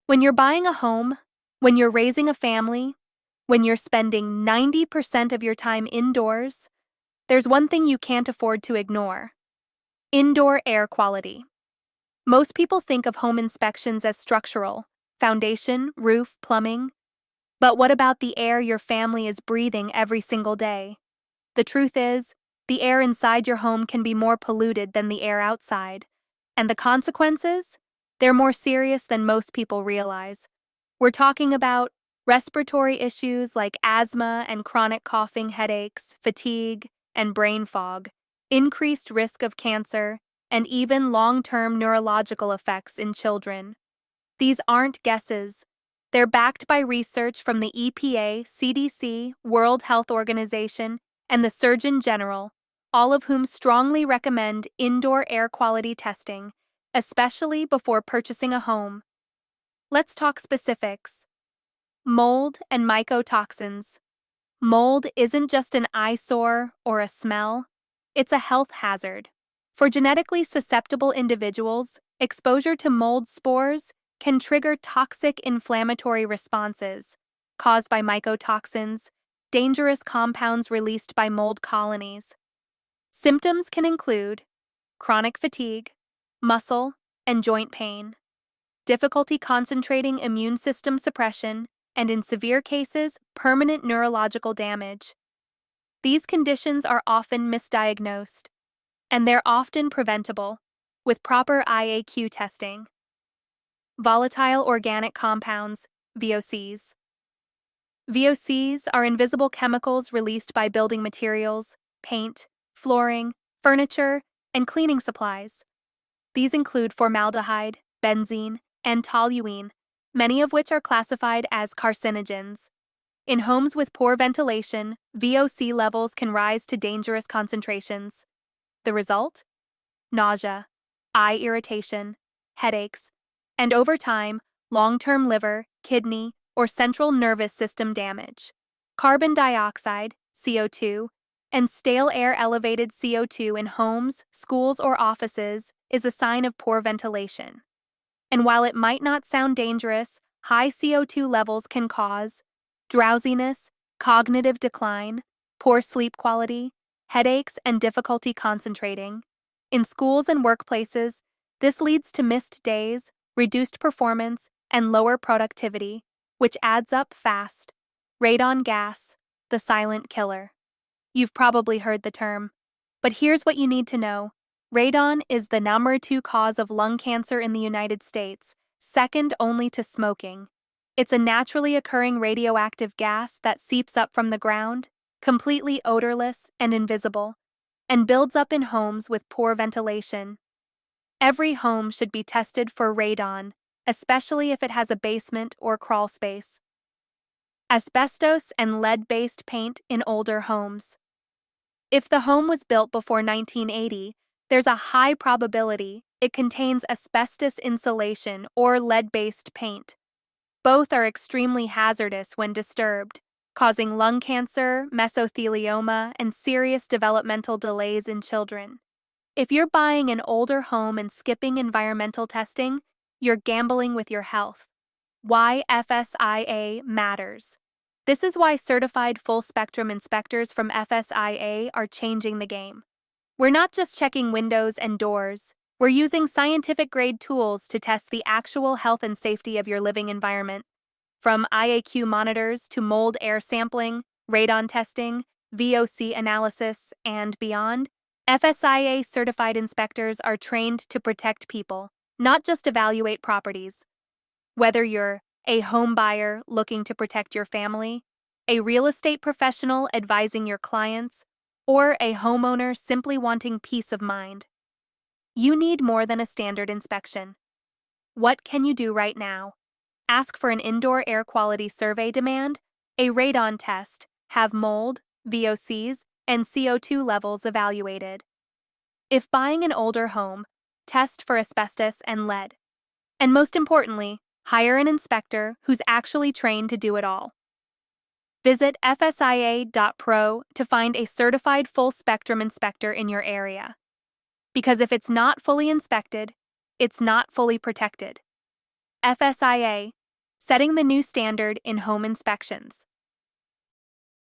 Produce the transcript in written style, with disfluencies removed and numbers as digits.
When you're buying a home, when you're raising a family, when you're spending 90% of your time indoors, there's one thing you can't afford to ignore: indoor air quality. Most people think of home inspections as structural, foundation, roof, plumbing. But what about the air your family is breathing every single day? The truth is, the air inside your home can be more polluted than the air outside. And the consequences? They're more serious than most people realize. We're talking about respiratory issues like asthma and chronic coughing, headaches, fatigue, and brain fog, increased risk of cancer, and even long-term neurological effects in children. These aren't guesses. They're backed by research from the EPA, CDC, World Health Organization, and the Surgeon General, all of whom strongly recommend indoor air quality testing, especially before purchasing a home. Let's talk specifics. Mold and mycotoxins. Mold isn't just an eyesore or a smell, it's a health hazard. For genetically susceptible individuals, exposure to mold spores can trigger toxic inflammatory responses caused by mycotoxins, dangerous compounds released by mold colonies. Symptoms can include chronic fatigue, muscle and joint pain, difficulty concentrating, immune system suppression, and in severe cases, permanent neurological damage. These conditions are often misdiagnosed, and they're often preventable with proper IAQ testing. Volatile organic compounds, VOCs. VOCs are invisible chemicals released by building materials, paint, flooring, furniture, and cleaning supplies. These include formaldehyde, benzene, and toluene, many of which are classified as carcinogens. In homes with poor ventilation, VOC levels can rise to dangerous concentrations. The result? Nausea, eye irritation, headaches, and over time, long-term liver, kidney, or central nervous system damage. Carbon dioxide, CO2, and stale air, elevated CO2 in homes, schools, or offices is a sign of poor ventilation. And while it might not sound dangerous, high CO2 levels can cause drowsiness, cognitive decline, poor sleep quality, headaches, and difficulty concentrating. In schools and workplaces, this leads to missed days, reduced performance, and lower productivity, which adds up fast. Radon gas, the silent killer. You've probably heard the term, but here's what you need to know. Radon is the #2 cause of lung cancer in the United States, second only to smoking. It's a naturally occurring radioactive gas that seeps up from the ground, completely odorless and invisible, and builds up in homes with poor ventilation. Every home should be tested for radon, especially if it has a basement or crawl space. Asbestos and lead-based paint in older homes. If the home was built before 1980, there's a high probability it contains asbestos insulation or lead-based paint. Both are extremely hazardous when disturbed, causing lung cancer, mesothelioma, and serious developmental delays in children. If you're buying an older home and skipping environmental testing, you're gambling with your health. Why FSIA matters. This is why certified full-spectrum inspectors from FSIA are changing the game. We're not just checking windows and doors, we're using scientific-grade tools to test the actual health and safety of your living environment. From IAQ monitors to mold air sampling, radon testing, VOC analysis, and beyond, FSIA-certified inspectors are trained to protect people, not just evaluate properties. Whether you're a home buyer looking to protect your family, a real estate professional advising your clients, or a homeowner simply wanting peace of mind, you need more than a standard inspection. What can you do right now? Ask for an indoor air quality survey, demand a radon test, have mold, VOCs, and CO2 levels evaluated. If buying an older home, test for asbestos and lead. And most importantly, hire an inspector who's actually trained to do it all. Visit fsia.pro to find a certified full-spectrum inspector in your area. Because if it's not fully inspected, it's not fully protected. FSIA, setting the new standard in home inspections.